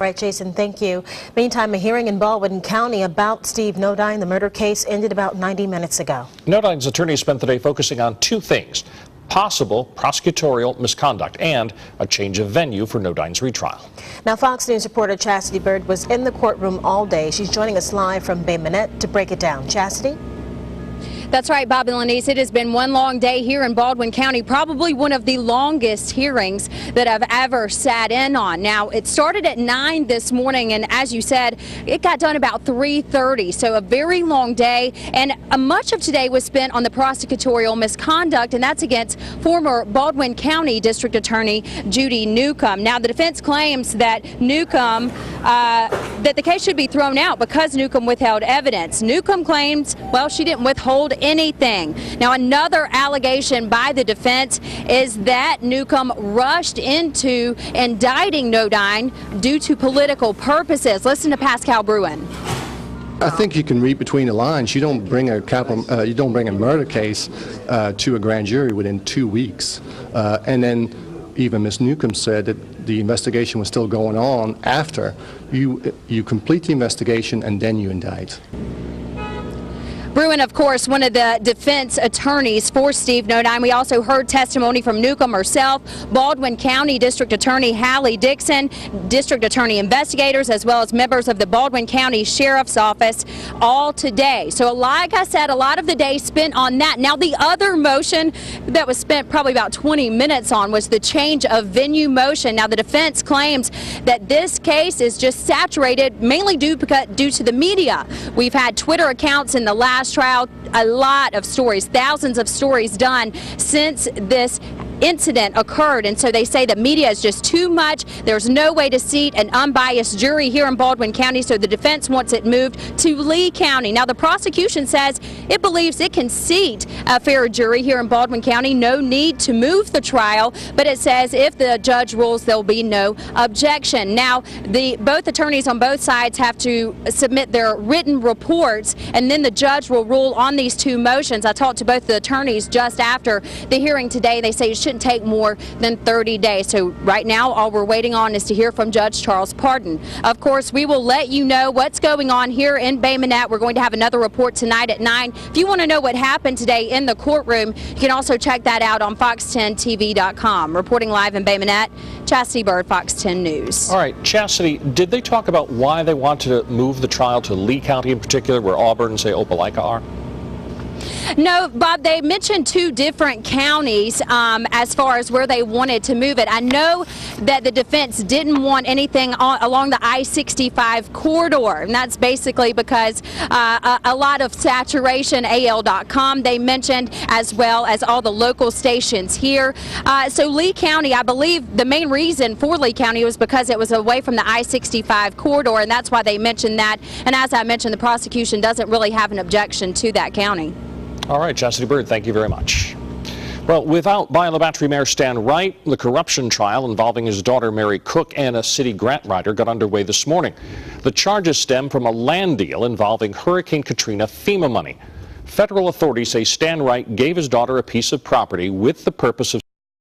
All right, Jason, thank you. Meantime, a hearing in Baldwin County about Steve Nodine, the murder case, ended about 90 minutes ago. Nodine's attorney spent the day focusing on two things: possible prosecutorial misconduct and a change of venue for Nodine's retrial. Now, Fox News reporter Chastity Bird was in the courtroom all day. She's joining us live from Bay Minette to break it down. Chastity? That's right, Bob and Lenise. It has been one long day here in Baldwin County, probably one of the longest hearings that I've ever sat in on. Now, it started at 9 this morning, and as you said, it got done about 3:30, so a very long day. And much of today was spent on the prosecutorial misconduct, and that's against former Baldwin County District Attorney Judy Newcome. Now, the defense claims that Newcome, that the case should be thrown out because Newcome withheld evidence. Newcome claims, well, she didn't withhold anything. Now, another allegation by the defense is that Newcome rushed into indicting Nodine due to political purposes. Listen to Pascal Bruin. I think you can read between the lines. You don't bring a murder case to a grand jury within 2 weeks, and then even Ms. Newcome said that the investigation was still going on after you complete the investigation and then you indict. Bruin, of course, one of the defense attorneys for Steve Nodine. We also heard testimony from Newcome herself, Baldwin County District Attorney Hallie Dixon, District Attorney investigators, as well as members of the Baldwin County Sheriff's Office, all today. So like I said, a lot of the day spent on that. Now, the other motion that was spent probably about 20 minutes on was the change of venue motion. Now, the defense claims that this case is just saturated, mainly due to the media. We've had Twitter accounts in the last trial, a lot of stories, thousands of stories done since this incident occurred, and so they say the media is just too much. There's no way to seat an unbiased jury here in Baldwin County, so the defense wants it moved to Lee County. Now, the prosecution says it believes it can seat a fair jury here in Baldwin County. No need to move the trial, but it says if the judge rules, there'll be no objection. Now, both attorneys on both sides have to submit their written reports, and then the judge will rule on these two motions. I talked to both the attorneys just after the hearing today. They say it shouldn't take more than 30 days. So right now, all we're waiting on is to hear from Judge Charles Pardon. Of course, we will let you know what's going on here in Bay Minette. We're going to have another report tonight at 9. If you want to know what happened today in the courtroom, you can also check that out on fox10tv.com. Reporting live in Bay Minette, Chastity Bird, Fox 10 News. All right, Chastity, did they talk about why they want to move the trial to Lee County in particular, where Auburn and, say, Opelika are? No, Bob, they mentioned two different counties as far as where they wanted to move it. I know that the defense didn't want anything along the I-65 corridor, and that's basically because a lot of saturation, AL.com, they mentioned, as well as all the local stations here. So Lee County, I believe the main reason for Lee County was because it was away from the I-65 corridor, and that's why they mentioned that. And as I mentioned, the prosecution doesn't really have an objection to that county. All right, Chastity Bird, thank you very much. Well, without Biola Battery Mayor Stan Wright, the corruption trial involving his daughter Mary Cook and a city grant writer got underway this morning. The charges stem from a land deal involving Hurricane Katrina FEMA money. Federal authorities say Stan Wright gave his daughter a piece of property with the purpose of